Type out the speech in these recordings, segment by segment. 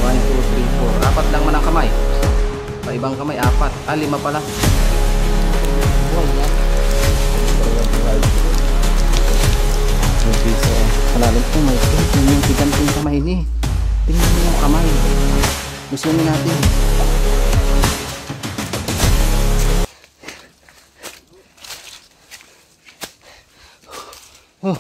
1, 2, 3, 4. Apat lang man ang kamay. Sa ibang kamay, apat. 5 pala. So, malalim po may tingnan yung tiganting kamay ni. Tingnan mo yung kamay. Gusto natin. Oh.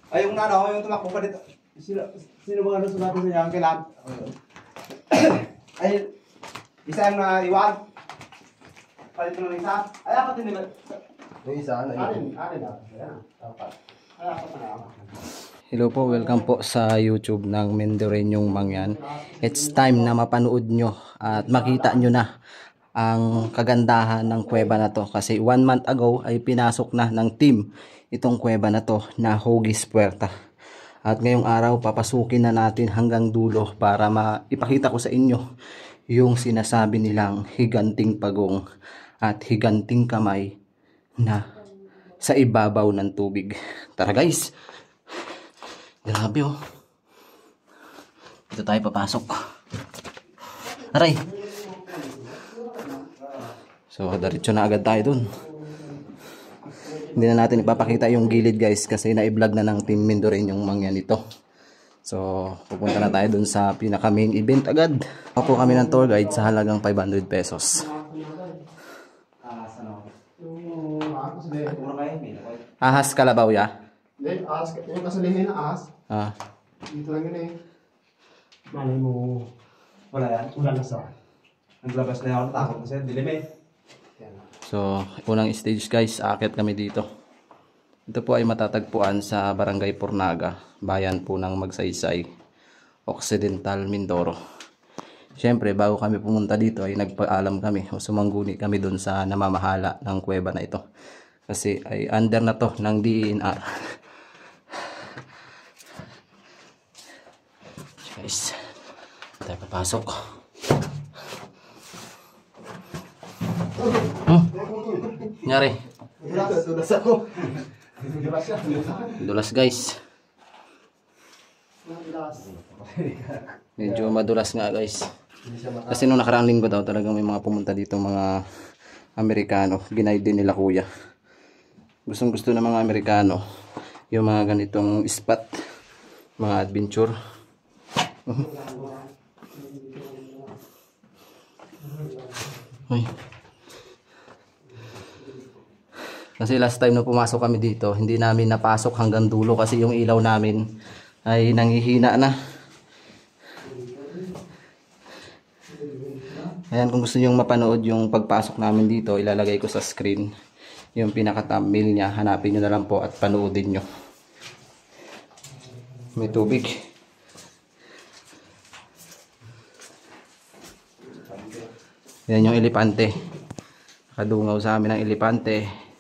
Ay, yung ano, yung tumakbo pa dito. Sino ba ano sumabi sa niya? Kailan? Ay, isa yung naiwan. Palit mo ng isa. Ay, apat din nila. Yung isa, ano yun? Anin na. Ayan, apat. Ay, apat na naman. Hello po, welcome po sa YouTube ng Mendoreñong Mangyan. It's time na mapanood nyo at makita nyo na ang kagandahan ng kuweba na to. Kasi 1 month ago ay pinasok na ng team itong kuweba na to na Hugis Puerta. At ngayong araw papasukin na natin hanggang dulo para maipakita ko sa inyo yung sinasabi nilang higanting pagong at higanting kamay na sa ibabaw ng tubig. Tara guys! Grabe oh. Dito tayo papasok. Aray! So, diretso na agad tayo dun. Hindi na natin ipapakita yung gilid guys kasi na-i-vlog na ng Team Mendoreñong Mangyan ito. So, pupunta na tayo dun sa pinaka main event agad. Ako kami ng tour guide sa halagang 500 pesos. Ahas Kalabaw ya? Hindi, ahas. Yung kasalihin na ahas. Ah. Dito lang yun eh. Malay mo. Wala yan? Wala na sa. Naglabas na ako, takot kasi dilim eh. So, unang stage guys, aakyat kami dito. Ito po ay matatagpuan sa Barangay Pornaga, bayan po ng Magsaysay, Occidental, Mindoro. Siyempre, bago kami pumunta dito ay nagpaalam kami o sumangguni kami dun sa namamahala ng kuweba na ito. Kasi ay under na to ng DENR. Guys, tayo papasok. Nyari. Dulas ako. Dulas guys. Medyo madulas nga guys. Kasi nung nakaraang linggo daw talagang may mga pumunta dito mga Amerikano. Ginaid din nila kuya. Gustong gusto ng mga Amerikano yung mga ganitong spot, mga adventure. Uy. Kasi last time na pumasok kami dito, hindi namin napasok hanggang dulo kasi yung ilaw namin ay nanghihina na. Ayan, kung gusto nyo mapanood yung pagpasok namin dito, ilalagay ko sa screen yung pinaka-thumbnail niya. Hanapin nyo na lang po at panoodin nyo. May tubig. Yan yung elepante. Nakadungaw sa amin ang elepante.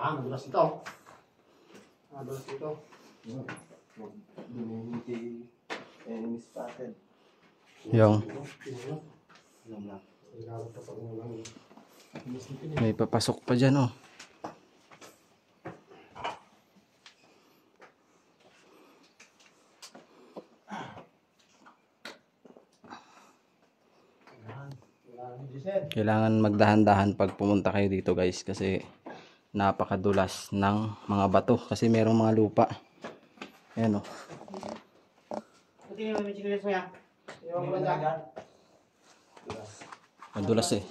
Madulas ito. Madulas ito. Enemy spotted. Yung may papasok pa dyan oh. Kailangan magdahan-dahan pag pumunta kayo dito guys kasi napakadulas ng mga bato kasi merong mga lupa. Ayan o. Madulas eh.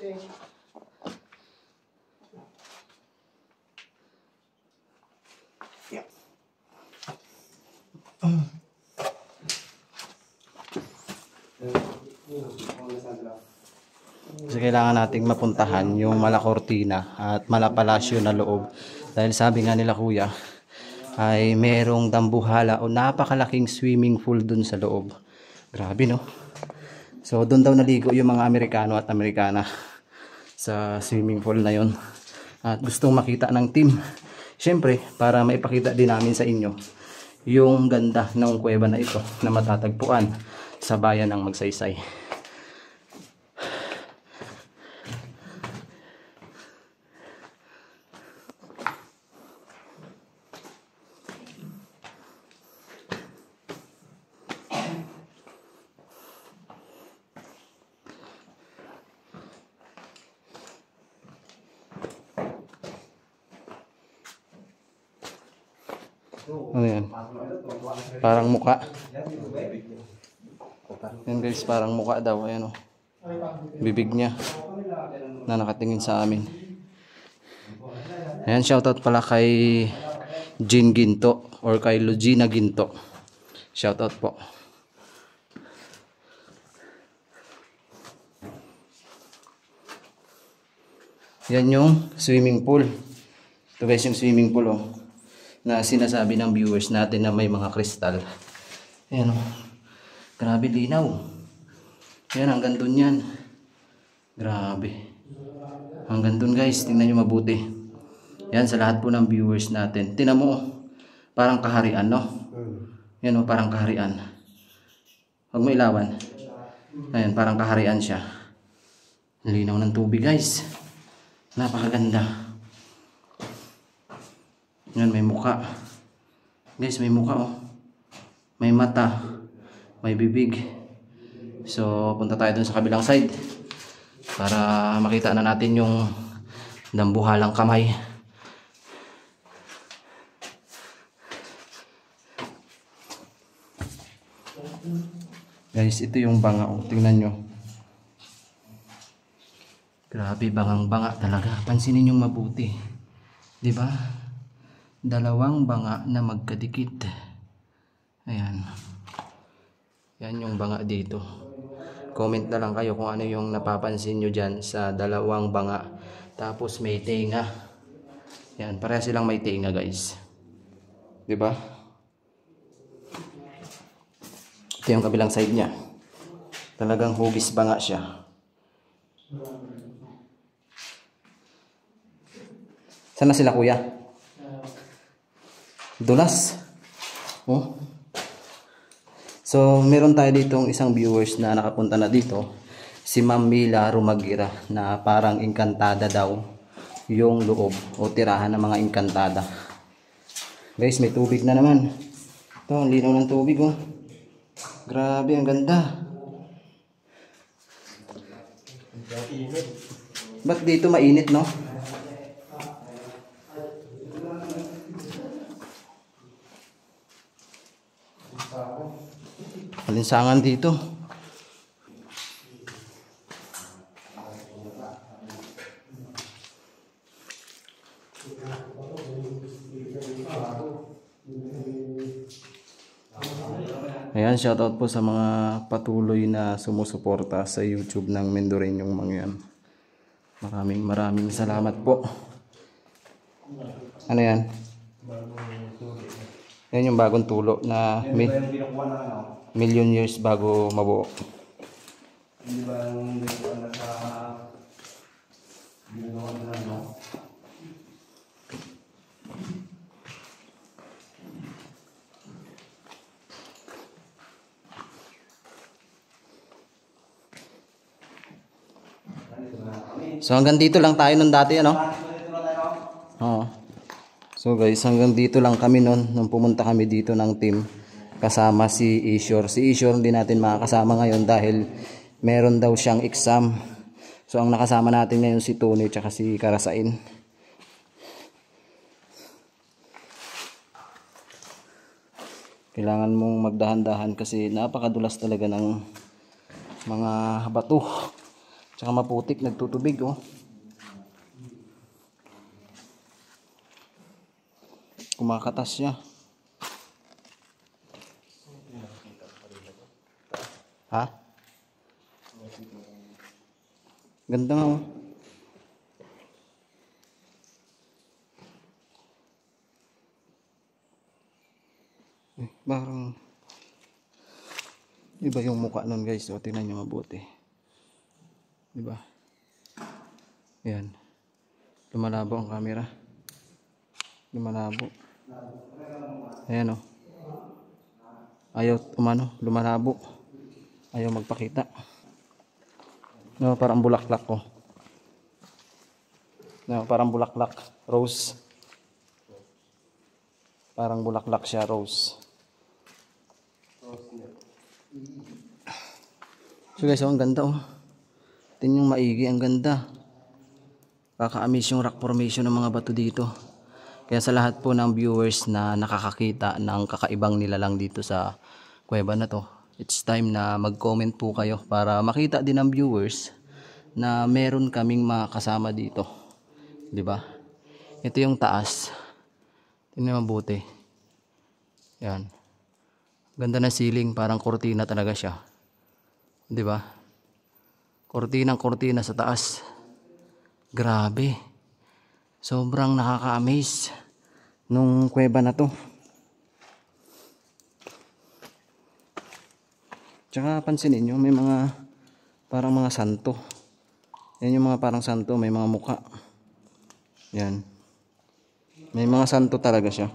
Kasi kailangan nating mapuntahan yung Malacortina at Malapalasyo na loob. Dahil sabi nga nila kuya, ay merong dambuhala o napakalaking swimming pool dun sa loob. Grabe no? So doon daw naligo yung mga Amerikano at Amerikana sa swimming pool na yon. At gustong makita ng team. Siyempre, para maipakita din namin sa inyo yung ganda ng kuweba na ito na matatagpuan sa bayan ng Magsaysay. Ano yan? Parang muka. Yan guys, parang muka daw. Ayan o. Bibig niya na nakatingin sa amin. Ayan, shoutout pala kay Jean Ginto or kay Lugina Ginto. Shoutout po. Yan yung swimming pool. Ito guys yung swimming pool oh, na sinasabi ng viewers natin na may mga kristal. Ayan o. Grabe linaw. Ayan, hanggang dun yan. Grabe. Hanggang dun guys, tingnan nyo mabuti. Ayan, sa lahat po ng viewers natin. Tingnan mo, parang kaharian, no? Ayan o, parang kaharian. Huwag mo ilawan. Ayan, parang kaharian siya. Linaw ng tubig guys. Napakaganda. Yan, may muka. Guys, may muka oh. May mata. May bibig. So, punta tayo dun sa kabilang side para makita na natin yung dambuhalang kamay. Guys, ito yung banga oh. Tingnan nyo. Grabe, bangang-banga talaga. Pansinin yung mabuti. 'Di ba? Dalawang banga na magkadikit. Ayan. Yan yung banga dito. Comment na lang kayo kung ano yung napapansin nyo dyan sa dalawang banga. Tapos may tenga. Yan, pareha silang may tenga guys. 'Di ba? Ito yung kabilang side niya. Talagang hugis banga siya. Sana sila kuya? Dulas. Oh. So, meron tayo ditong isang viewers na nakapunta na dito. Si Ma'am Mila Rumagira na parang engkantada daw yung loob o tirahan ng mga engkantada. Guys, may tubig na naman. Ito, ang linaw ng tubig oh. Grabe, ang ganda. Ba't dito mainit no? Alinsangan dito. Ayan, shoutout po sa mga patuloy na sumusuporta sa YouTube ng Mendoreñong Mangyan. Maraming salamat po. Ano yan? Yan yung bagong tulo na million years bago mabuo. Hindi ba yung binukuan na sa binukuan na no? So hanggang dito lang tayo nun dati ano? Oo. So guys, hanggang dito lang kami nun nung pumunta kami dito ng team kasama si Ishor. Si Ishor hindi natin makakasama ngayon dahil meron daw siyang exam. So ang nakasama natin ngayon si Tony at si Karasain. Kailangan mong magdahan-dahan kasi napakadulas talaga ng mga bato. Tsaka maputik, nagtutubig oh. Kumakatas siya. Ha? Ganda nga oh. Parang iba yung mukha nun guys. O, tingnan nyo mabuti. Diba? Ayan. Lumalabo ang camera. Lumalabo. Ayan o. Ayaw umano, lumalabo. Ayaw magpakita. No, parang bulaklak ko. No, parang bulaklak. Rose. Parang bulaklak siya, rose. So guys, ang ganda oh. Tingnan yung maigi, ang ganda. Kaka-amaze yung rock formation ng mga bato dito. Kaya sa lahat po ng viewers na nakakakita ng kakaibang nilalang dito sa kuweba na to, it's time na mag-comment po kayo para makita din ng viewers na meron kaming mga kasama dito. 'Di ba? Ito yung taas. Tingnan mabuti. Yan. Ganda na ceiling, parang kortina talaga siya. 'Di ba? Kortina sa taas. Grabe. Sobrang nakaka-amaze nung kuweba na to. Tsaka pansinin nyo, may mga parang mga santo. Yan yung mga parang santo, may mga mukha. Yan. May mga santo talaga siya.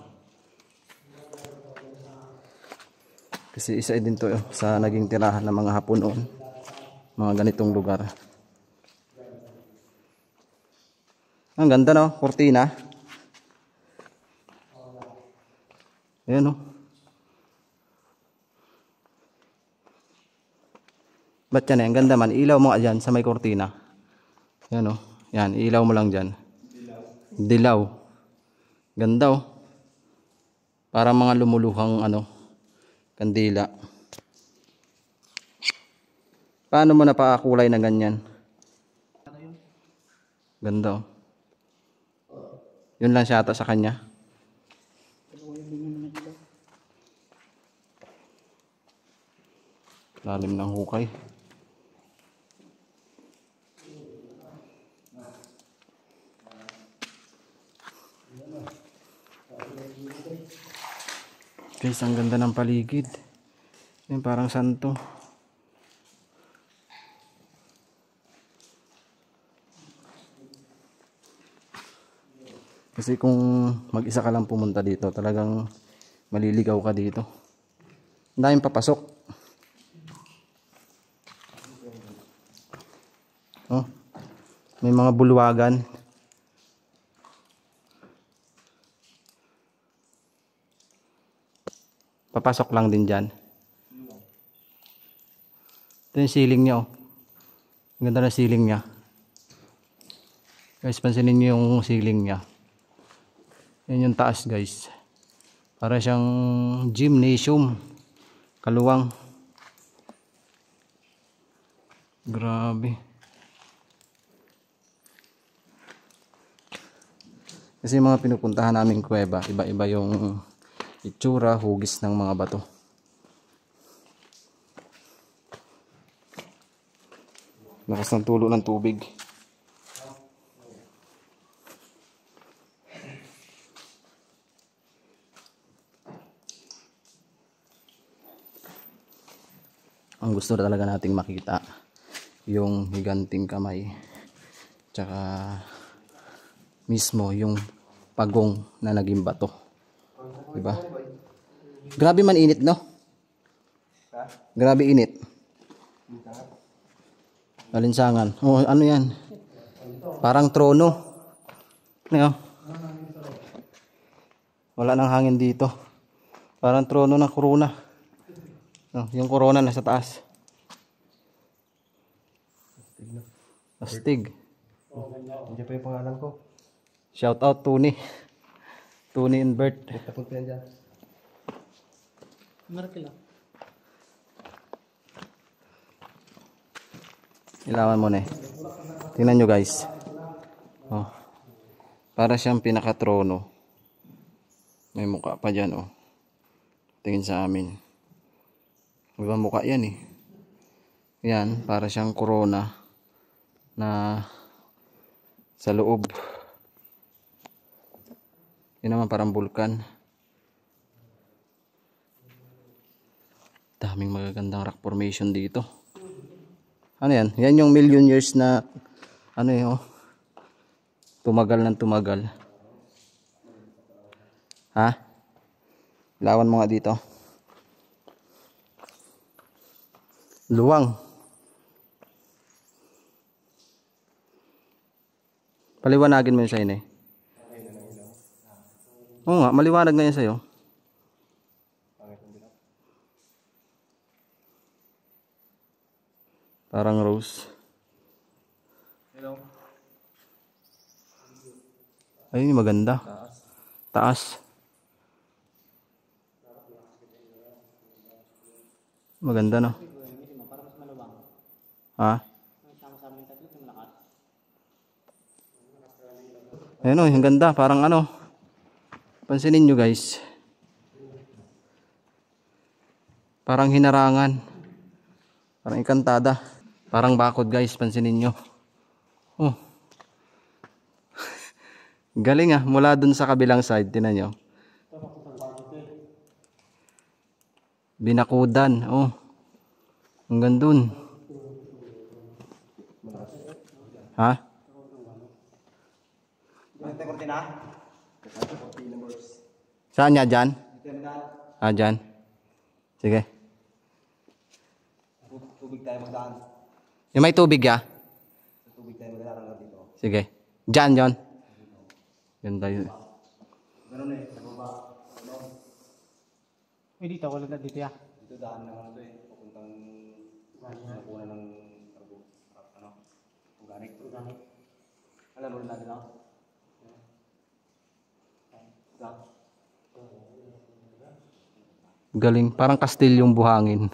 Kasi isa din to sa naging tirahan ng mga Hapon noon. Mga ganitong lugar. Ang ganda no, kortina. Ayan o. Ba't yan eh? Ang ganda man. Ilaw mo nga dyan sa may kortina. Ayan o. Yan, ilaw mo lang dyan. Dilaw. Ganda o. Parang mga lumuluhang ano, kandila. Paano mo napakulay na ganyan? Ganda o. Yun lang siya ata sa kanya. Lalim ng hukay. Guys, ang ganda ng paligid. Yan, parang santo. Kasi kung mag-isa ka lang pumunta dito, talagang maliligaw ka dito. Ang daming papasok. Oh, may mga bulwagan. Papasok lang din dyan. Ito yung ceiling niya oh. Ang ganda na ceiling niya. Guys, pansinin niyo yung ceiling niya. Yan yung taas guys. Para siyang gymnasium. Kaluwang. Grabe. Kasi mga pinupuntahan naming kuweba, iba-iba yung itsura, hugis ng mga bato. Lakas ng tulo ng tubig. Ang gusto talaga nating makita yung higanting kamay tsaka mismo yung pagong na naging bato, diba? Grabe man init no? Grabe init. Alinsangan. Oh, ano yan? Parang trono. Ano? Wala nang hangin dito. Parang trono ng corona. Oh, yung corona nasa taas. Astig. Hindi pa yung pangalan ko. Shout out Tony. Tony and Bert. Takot pa yan dyan. Ilawan mo na eh. Tingnan nyo guys. Oh. Para siyang pinakatrono. May mukha pa dyan oh. Tingin sa amin. Ibang mukha yan eh. Yan, para siyang corona na sa loob. Yun naman parang bulkan. Daming magagandang rock formation dito. Ano yan? Yan yung million years na ano yun, oh, tumagal ng tumagal. Ha? Lawan mo nga dito. Luwang. Paliwanagin mo yun sa inyo. Oo nga, maliwanag na yun sa'yo. Parang rose. Ayun yung maganda. Taas. Maganda, no? Ha? Ayun, oh, yung ganda. Parang ano. Pansinin nyo, guys. Parang hinarangan. Parang ikantada. Parang bakod, guys. Pansinin nyo. Oh. Galing ah. Mula dun sa kabilang side. Tinan nyo. Binakudan. Oh. Hanggang dun. Ha? Saan niya? Dyan? Ah, dyan. Sige. Tubig tayo magdaan. Yung may tubig ya? Tubig tayo magdaan dito. Sige. Dyan yon. Ganda yun. Ganun eh, sa baba. Dito, wala na dito ya. Dito daan ng ano to eh. Papuntang nakuha ng ano? Organic. Alam mo rin natin ako? Galing. Parang kastilyong buhangin.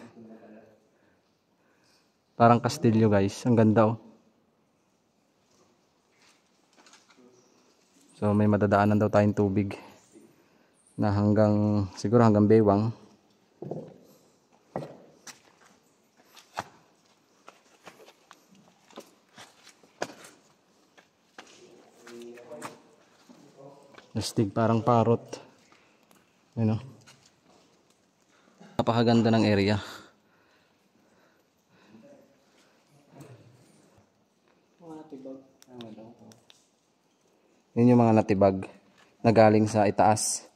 Parang kastilyo, guys. Ang ganda, oh. So may madadaanan daw tayong tubig na hanggang siguro hanggang Bewang. Astig parang parot. Ayun, oh. Napakaganda ng area. Yun yung mga natibag na galing sa itaas.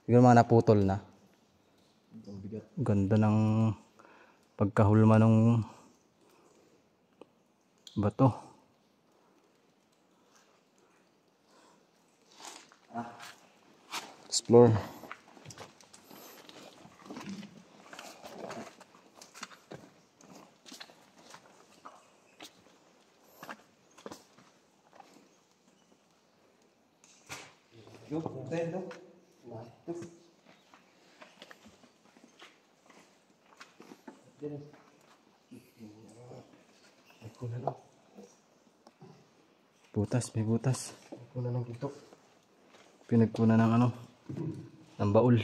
Siguro mga naputol na. Ganda ng pagkahulma ng bato. Explore. Butas, may butas. Kuna ng kito. Pinagkunan ng ano, ng baul.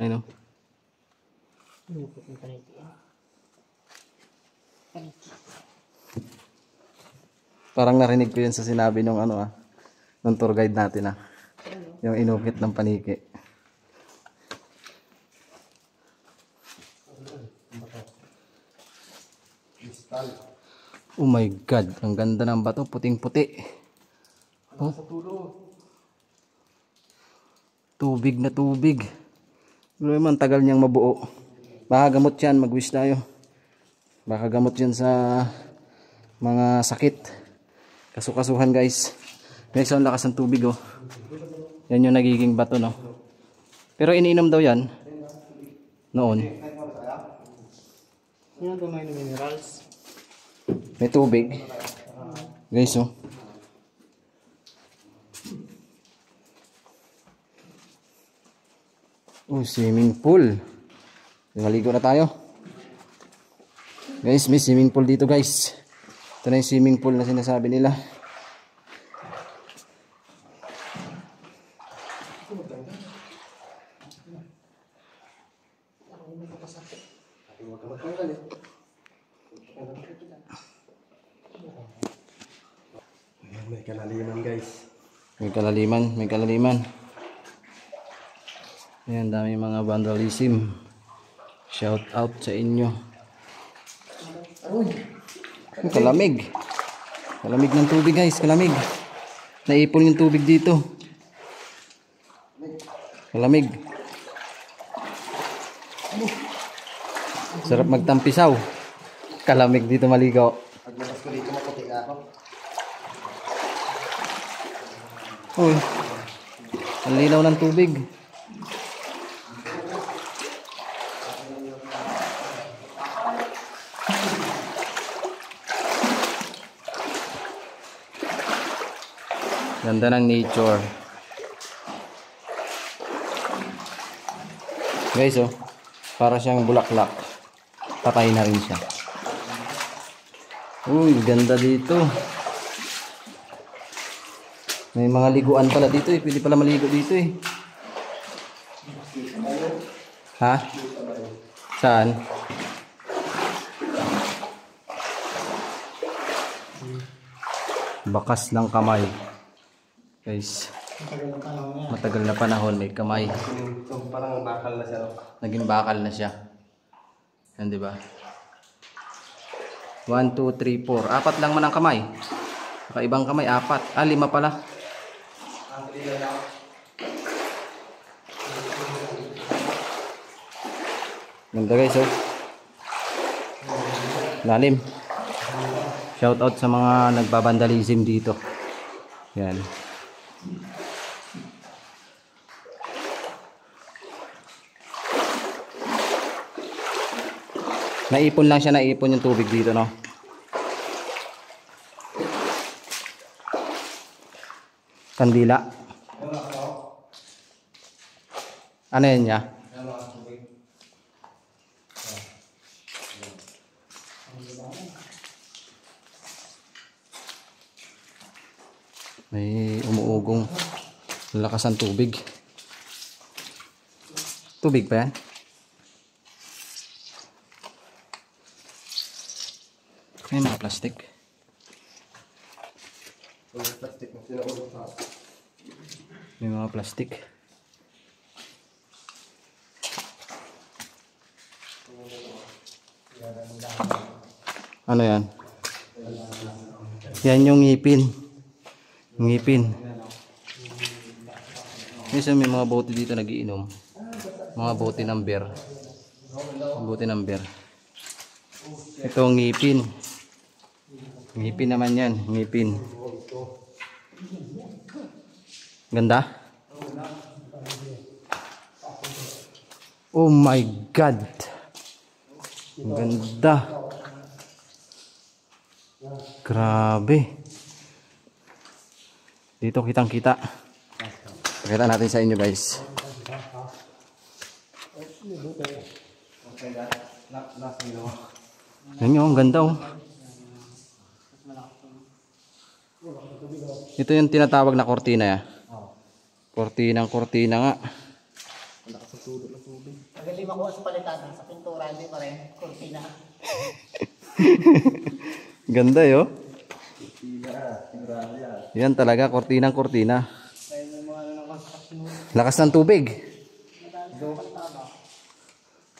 Ayun, oh. Parang narinig ko yun sa sinabi ng ano ng tour guide natin yung inukit ng paniki. Oh my God, ang ganda ng bato, puting-puti. Oh. Tubig na tubig. Pero naman, tagal niyang mabuo. Baka gamot yan, mag-wish tayo. Baka gamot yan sa mga sakit. Kasukasuhan, guys. Guys, ang lakas ng tubig, oh. Yan yung nagiging bato, no? Pero iniinom daw yan. Noon. Yan ito may minerals. May tubig. Guys, oh. Oh, swimming pool. Maligo na tayo. Guys, may swimming pool dito, guys. Ito na yung swimming pool na sinasabi nila. May kalaliman guys. May kalaliman, may kalaliman. Ayan, dami mga vandalism. Shout out sa inyo. Kalamig. Kalamig ng tubig guys, kalamig. Naipon yung tubig dito. Kalamig. Sarap magtampisaw. Kalamig dito maligaw. Paglabas ko dito maputi ako. Uy. Ang linaw ng tubig. Ganda ng nature. Guys, oh. Para siyang bulaklak. Patay na rin siya. Uy, ganda dito. May mga liguan pala dito eh. Pwede pala maligo dito eh. Ha? Saan? Bakas ng kamay. Guys, matagal na panahon may kamay. Ito parang bakal na siya. Naging bakal na siya. Yan, di ba? 1, 2, 3, 4. Apat lang man ang kamay. Kakaibang kamay, apat. 5 pala. Ganda guys, oh. Lalim. Shout out sa mga nagbabandalism dito. Yan. Naipon lang siya, naipon yung tubig dito, no? Kandila. Ano yan niya? May umuugong lakas ng tubig. Tubig pa yan? May mga plastic. May mga plastic. Ano yan? Yan yung ngipin. Ngipin. Minsan may mga bote dito nagiinom. Mga bote ng beer. Bote ng beer. Ito ngipin. Ngipin naman yan. Ngipin. Ganda? Oh my God. Ganda. Grabe. Dito kitang kita. Pakita natin sa inyo guys. Yan yung ganda oh. Ito yung tinatawag na kortina ya. Kortina nga. Magaling makuha sa palitan sa pintura, hindi pa rin kortina. Ganda yo. Yan talaga, kortinang kortina. Lakas ng tubig.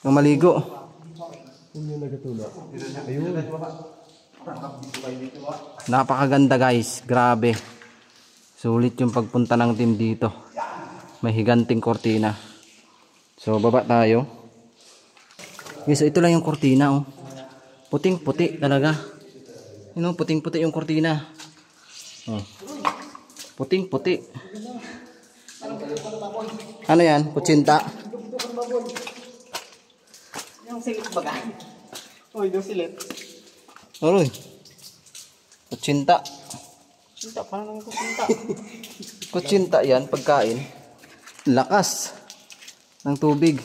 Ang maligo. Napakaganda guys, grabe. Sulit yung pagpunta ng team dito. May higanting kortina. So baba tayo. Yes, ito lang yung kortina oh. Puting-puti talaga. You know, puting-puti yung kortina. Oh. Puting-puti. Ano yan? Kutsinta? Yung silip baga. Uy, yung silip. Uy. Kutsinta. Sinta, paano naman kusinta? Kutsinta yan, pagkain. Lakas ng tubig.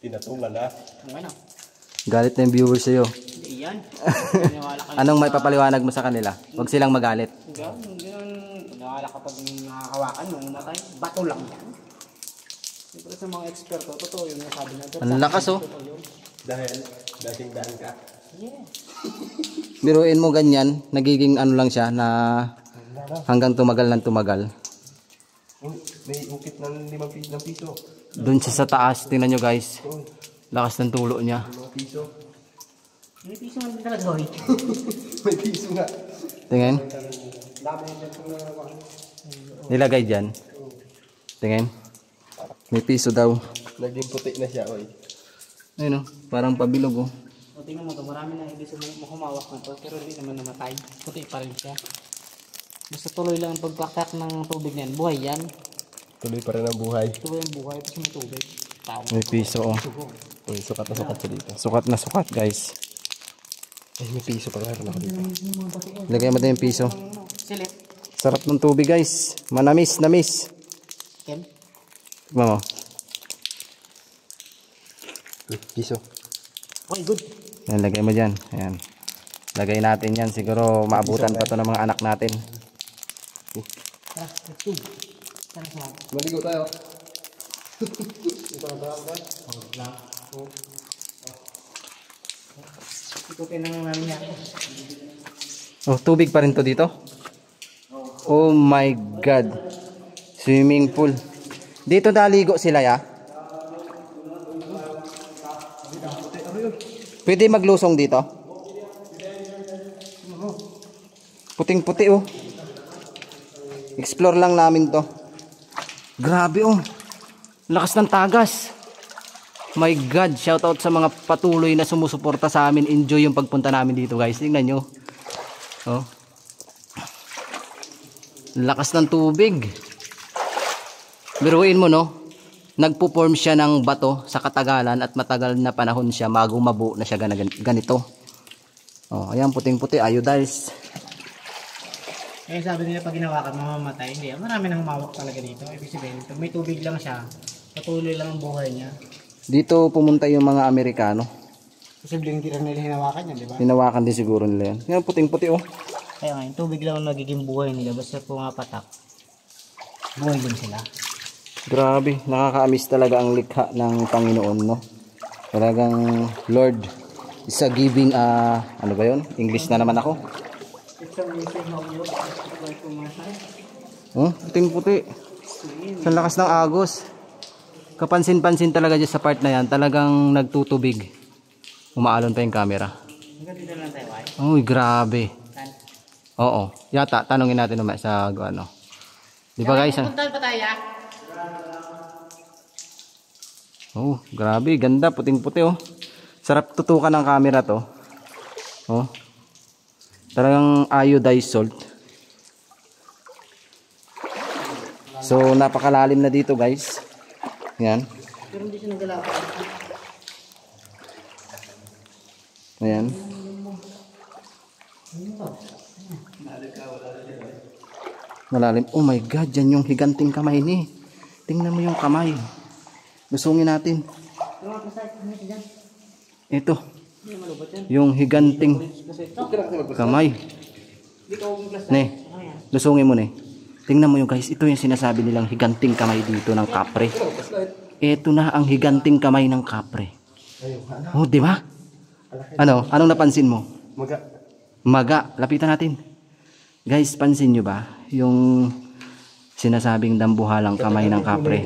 Tinatulan na. Ano? Galit na yung viewers sa'yo. Hindi yan. Anong may papaliwanag mo sa kanila? Huwag silang magalit. Hindi yan. Pagkakala kapag nakakawakan mo, matay, bato lang yan. Siyempre sa mga eksperto, totoo yung nasabi natin. Ang lakas oh. Dahil dahil daan ka. Yeah. Biruin mo ganyan, nagiging ano lang siya na hanggang tumagal ng tumagal. May ukit ng 5 piso. Doon siya sa taas, tingnan nyo guys. Lakas ng tulo niya. 5 piso. May piso man din talaga, hoy. May piso nga. Tingin. Nilagay dyan. Tingin. May piso daw. Naging puti na siya, oy. Ayun o, parang pabilog o. O, tingnan mo to, marami na ibig sabihin mo humawak na to, pero hindi naman namatay. Puti pa rin siya. Basta tuloy lang ang pagkakak ng tubig niyan. Buhay yan. Tuloy pa rin ang buhay. Tuloy ang buhay, tapos may tubig. Tao. May piso o. Uy, sukat na sukat siya dito. Sukat na sukat guys. Ay, may piso pa rin ako dito. Lagay mo din yung piso. Silip. Sarap ng tubig guys. Manamis, namis. Ken? Tignan mo. Piso. Okay, good. Yan, lagay mo dyan. Ayan. Lagay natin yan. Siguro maabutan pa to ng mga anak natin. Tara, let's go. Tara sa lahat. Maligo tayo. Ikutin na namin yan. Oh, tubig pa rin to dito? Oh my God. Swimming pool. Dito naligo sila ya? Pwede maglusong dito? Puting-puti oh. Explore lang namin to. Grabe oh. Lakas ng tagas. My God, shoutout sa mga patuloy na sumusuporta sa amin. Enjoy yung pagpunta namin dito guys. Tingnan nyo. Oh. Lakas ng tubig. Biruin mo no. Nagpo-form siya ng bato sa katagalan at matagal na panahon siya bago mabuo na siya ganito. Oh, ayan puting-puti, iodized. Eh sabi nila pag ginawa ka mamamatay. Hindi, marami nang humawak talaga dito. Ibig sabihin, pag may tubig lang siya, patuloy lang ang buhay niya. Dito pumunta yung mga Amerikano. Posibleng hindi rin nila hinawakan yan, di ba? Hinawakan din siguro nila yan. Yan puting-puti oh. Kaya nga, yung tubig lang ang nagiging buhay nila. Basta pumapatak, buhay din sila. Grabe, nakaka-amiss talaga ang likha ng Panginoon, no? Talagang Lord is a giving, ano ba yun? English na naman ako. Oh, puting-puti. Sa lakas ng agos. Kapansin-pansin talaga dyan sa part na yan, talagang nagtutubig. Umaalon pa yung camera. Dito lang tayo, ay. Uy, grabe. Oo, yata, tanongin natin naman sa ano. Di ba guys? Puntahan pa tayo, ah. Oh, grabe, ganda, puting-puti oh. Sarap tutukan ng camera to. Oh. Talagang iodized salt. So, napakalalim na dito, guys. Yan. Pero hindi siya nagalaw. Ayan. Malalim. Oh my God, yan yung higanting kamay ni. Tingnan mo yung kamay. Lusungin natin. Ito. Yung higanting kamay. Ne, lusungin mo ne. Tingnan mo yung guys, ito yung sinasabi nilang higanting kamay dito ng kapre. Ito na ang higanting kamay ng kapre. Oh, di ba? Ano? Anong napansin mo? Maga. Maga. Lapitan natin. Guys, pansin nyo ba? Yung sinasabing dambuhalang kamay ng kapre.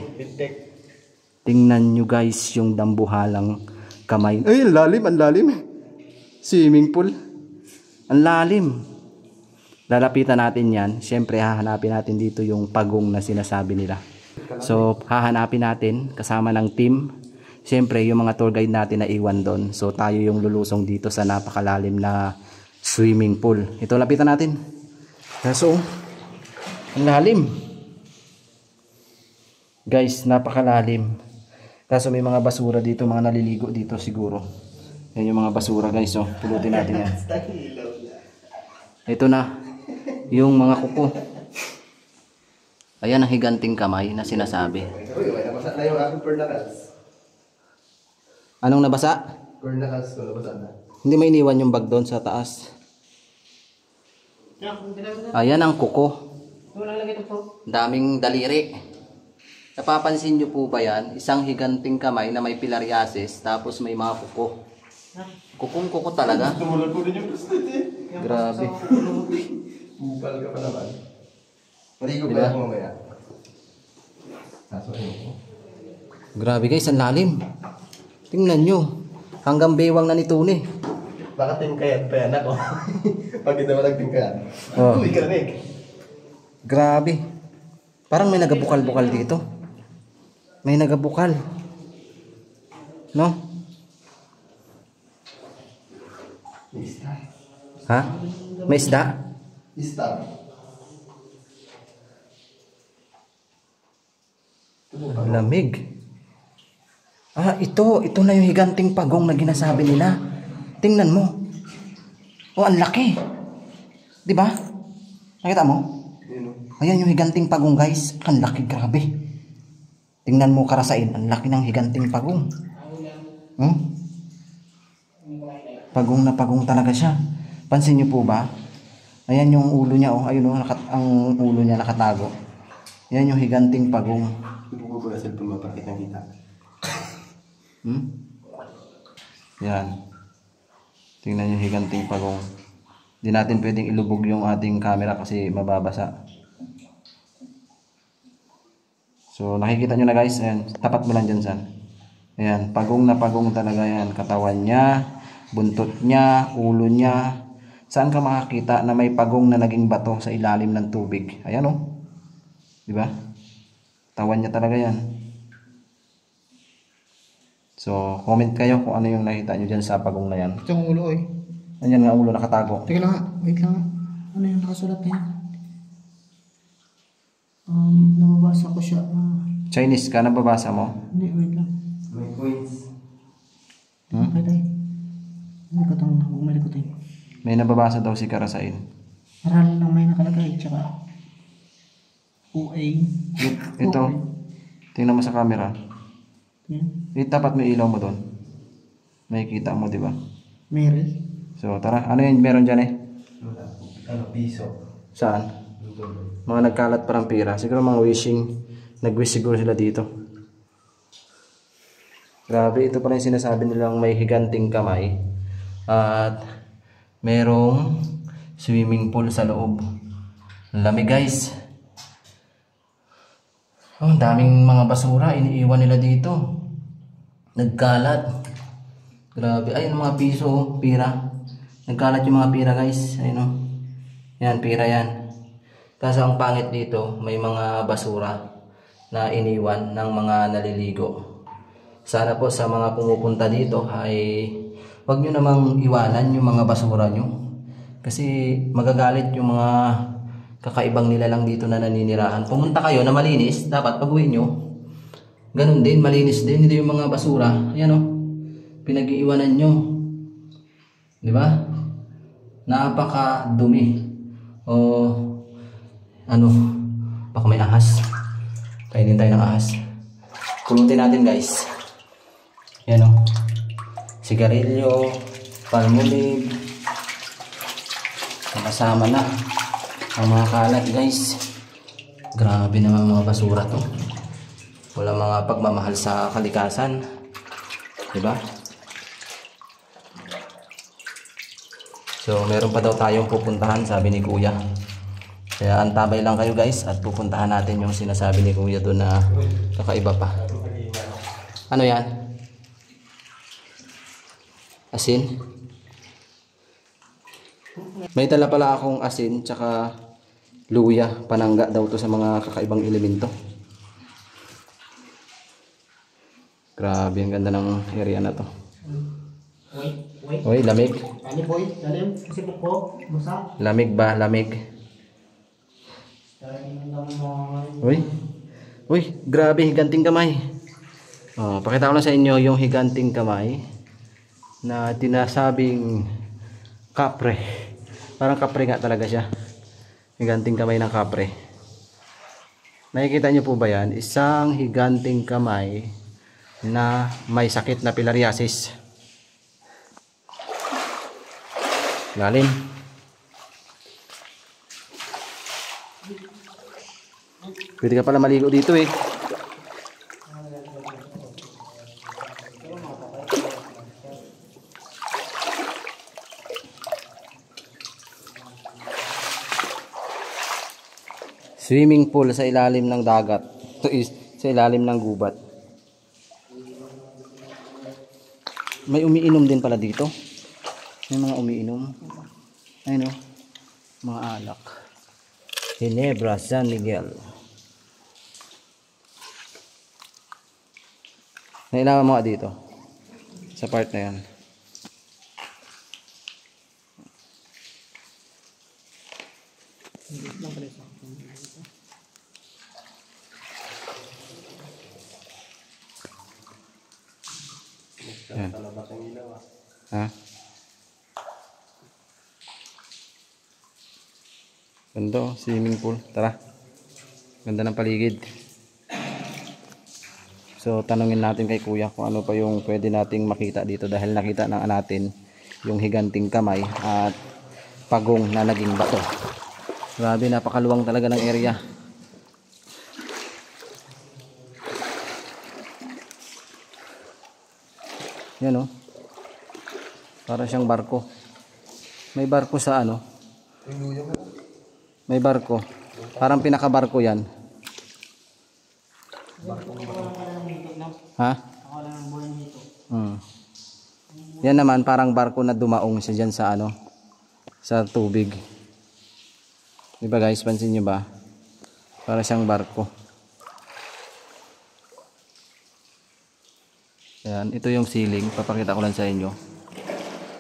Tingnan nyo guys yung dambuhalang kamay. Ay, ang lalim, ang lalim. Swimming pool. Ang lalim. Lalapitan natin yan. Siyempre, hahanapin natin dito yung pagong na sinasabi nila. So, hahanapin natin kasama ng team. Siyempre, yung mga tour guide natin na iwan doon. So, tayo yung lulusong dito sa napakalalim na swimming pool. Ito, lapitan natin. So, ang lalim. Guys, napakalalim. Kaso may mga basura dito, mga naliligo dito siguro. Yan yung mga basura guys, so pulutin natin yan. Ito na, yung mga kuko. Ayan ang higanting kamay na sinasabi. Nabasa na yung aking cornacles. Anong nabasa? Cornacles ko, nabasa na. Hindi may iniwan yung bag doon sa taas. Ayan ang kuko. Daming daliri. Napapansin nyo po ba yan? Isang higanting kamay na may filariasis tapos may mga kuko. Kukong-kuko talaga. Tumulan ko din yung prostate eh. Grabe. Bukal ka pa naman. Maligo Diba? ba ako mamaya? Sasuhin ko. Grabe guys, ang lalim. Tingnan nyo. Hanggang bewang na ni Tony. Baka tingkayan pa yan ako. Pag hindi naman nagtingkayan. Oh. Uy, kanig. Grabe. Parang may nagabukal-bukal dito. May nagabukal. No? Isda. Ha? May isda? Isda. Lamig. Ah, ito. Ito na yung higanting pagong na ginasabi nila. Tingnan mo. Oh, ang laki. Di ba? Nakita mo? Ayan yung higanting pagong guys. Ang laki, grabe. Tingnan mo Karasain. Ang laki ng higanting pagong. Hmm? Pagong na pagong talaga siya. Pansin niyo po ba? Ayan yung ulo niya. Oh. Ayun, oh, ang ulo niya nakatago. Yan yung higanting pagong. Buko ko na cellphone mo para kita. Hmm? Yan. Tingnan yung higanting pagong. Hindi natin pwedeng ilubog yung ating camera kasi mababasa. So nakikita nyo na guys. Ayan. Tapat mo lang dyan San. Ayan. Pagong na pagong talaga yan. Katawan niya, buntot niya, ulo niya. Saan ka makakita na may pagong na naging bato sa ilalim ng tubig? Ayan o. Diba? Katawan niya talaga yan. So, comment kayo kung ano yung nakita nyo dyan sa pagong na yan. Ito yung ulo eh. Ayan nga ulo nakatago. Teka lang nga, wait lang nga. Ano yung nakasulat na yan? Nababasa ko siya. Chinese ka, nababasa mo? Hindi, wait lang. May coins. Hmm? Okay tayo. Malikotan na, huwag malikotin. May nababasa daw si Karasain. Aral lang may nakalagay, tsaka OA. Ito, tingnan mo sa camera. Yan. Tapat mo ilaw mo doon. Makikita mo, di ba? Mary. So, tara. Ano yung meron dyan eh? Ano, piso. Saan? Mga nagkalat parang pira. Siguro mga wishing. Nag-wish siguro sila dito. Grabe, ito pala yung sinasabi nilang may higanting kamay. At merong swimming pool sa loob. Ang lamig guys. Oh, ang daming mga basura. Iniiwan nila dito. Nagkalat. Grabe. Ayun mga piso, pira. Nagkalat yung mga pira guys. Ayun o. Yan, pira yan. Kaso ang pangit dito, may mga basura na iniwan ng mga naliligo. Sana po sa mga pumupunta dito ay wag nyo namang iwanan yung mga basura nyo. Kasi magagalit yung mga kakaibang nila lang dito na naninirahan. Pumunta kayo na malinis, dapat pag uwi nyo, ganun din, malinis din. Hindi yung mga basura. Ayan o, pinag-iiwanan nyo. Diba? Napaka-dumi. O ano, baka may ahas. Kainin tayo ng ahas. Pulutin natin guys. Yan o. Sigarilyo, palmolive. Nakasama na ang mga kalat guys. Grabe naman mga basura to. Wala mga pagmamahal sa kalikasan. Diba? So meron pa daw tayong pupuntahan, sabi ni Kuya. Kaya antabay lang kayo guys at pupuntahan natin yung sinasabi ni Kuya doon na kakaiba pa. Ano yan? Asin? May dala pala akong asin tsaka luya. Panangga daw to sa mga kakaibang elemento. Grabe, ang ganda ng area na to. Wait. Uy, lamig. Dali boy, dalim. Kasi po, busa. Lamig ba? Lamig. Uy. Uy, grabe, higanting kamay. Oh, pakita ko lang sa inyo yung higanting kamay na tinasabing kapre. Parang kapre nga talaga siya. Higanting kamay ng kapre. Nakikita nyo po ba yan? Isang higanting kamay na may sakit na filariasis. Lalim. Pwede ka pala maligo dito eh. Swimming pool sa ilalim ng dagat. Ito is sa ilalim ng gubat. May umiinom din pala dito. May mga umiinom. Ayun o. Mga alak. Ginebra San Miguel. Nailawan mo ka dito. Sa part na yan. Yan. Ha? Ganda oh, swimming pool. Tara. Ganda ng paligid. So tanungin natin kay kuya kung ano pa yung pwede nating makita dito dahil nakita na natin yung higanting kamay at pagong na naging bato. Grabe, napakaluwang talaga ng area. Yan oh. Para siyang barko. May barko sa ano? May barko. Parang pinakabarko yan. Ha? Yan naman parang barko na dumaong siya dyan sa ano? Sa tubig. Diba guys, pansin nyo ba? Para siyang barko. Ayan, ito yung ceiling. Papakita ko lang sa inyo.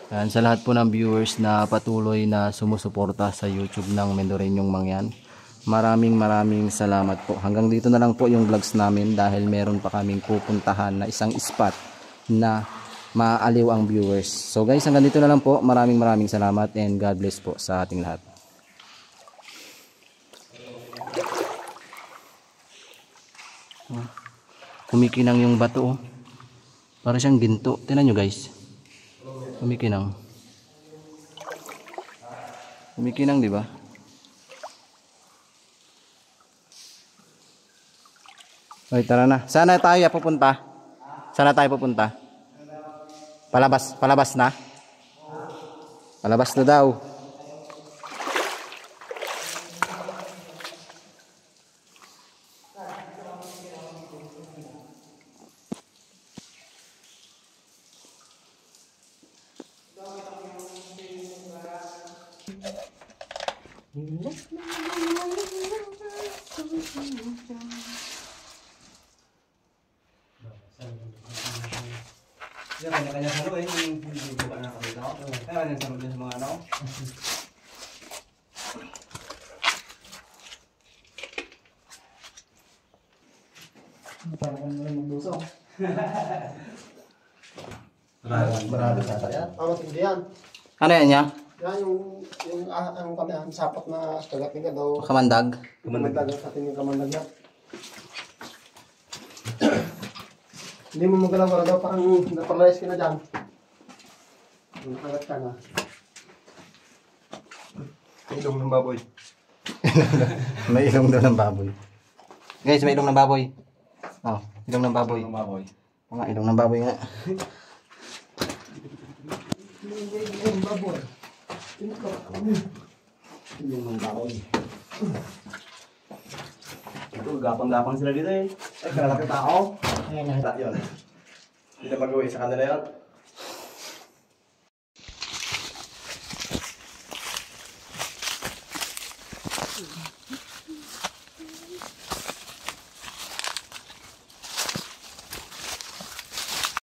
Ayan, sa lahat po ng viewers na patuloy na sumusuporta sa YouTube ng Mendoreñong Mangyan. Maraming salamat po. Hanggang dito na lang po yung vlogs namin dahil meron pa kaming pupuntahan na isang spot na maaliw ang viewers. So guys, hanggang dito na lang po. Maraming salamat and God bless po sa ating lahat. Kumikinang yung bato oh. Para siyang ginto. Tingnan nyo guys. Kumikinang. Kumikinang, di ba? Okay, tara na. Saan na tayo pupunta? Saan na tayo pupunta? Palabas na? Palabas na daw. Yan, kanya-kanya salo eh. Yung hindi ba nakakita ko. Kaya kanya salo din sa mga ano. Parang ano lang magduso. Marami sa tayo. Hindi yan. Ano yan niya? Yan yung kami, sapat na kagating ka daw. Kamandag? Kamandag sa atin yung kamandag na. Hindi mo magalaw ka daw, parang napalayas ka na dyan. Nakagat ka na. Ilong ng baboy. May ilong daw ng baboy. Guys, may ilong ng baboy. Oh, ilong ng baboy. Ilong ng baboy. Mga ilong ng baboy nga. Ilong ng baboy. Ilong ng baboy. Ito, gapang-gapang sila dito eh. Ay, kalalaki tao. Ayan na. Yun. Hindi na mag-uwi sa kanila yun.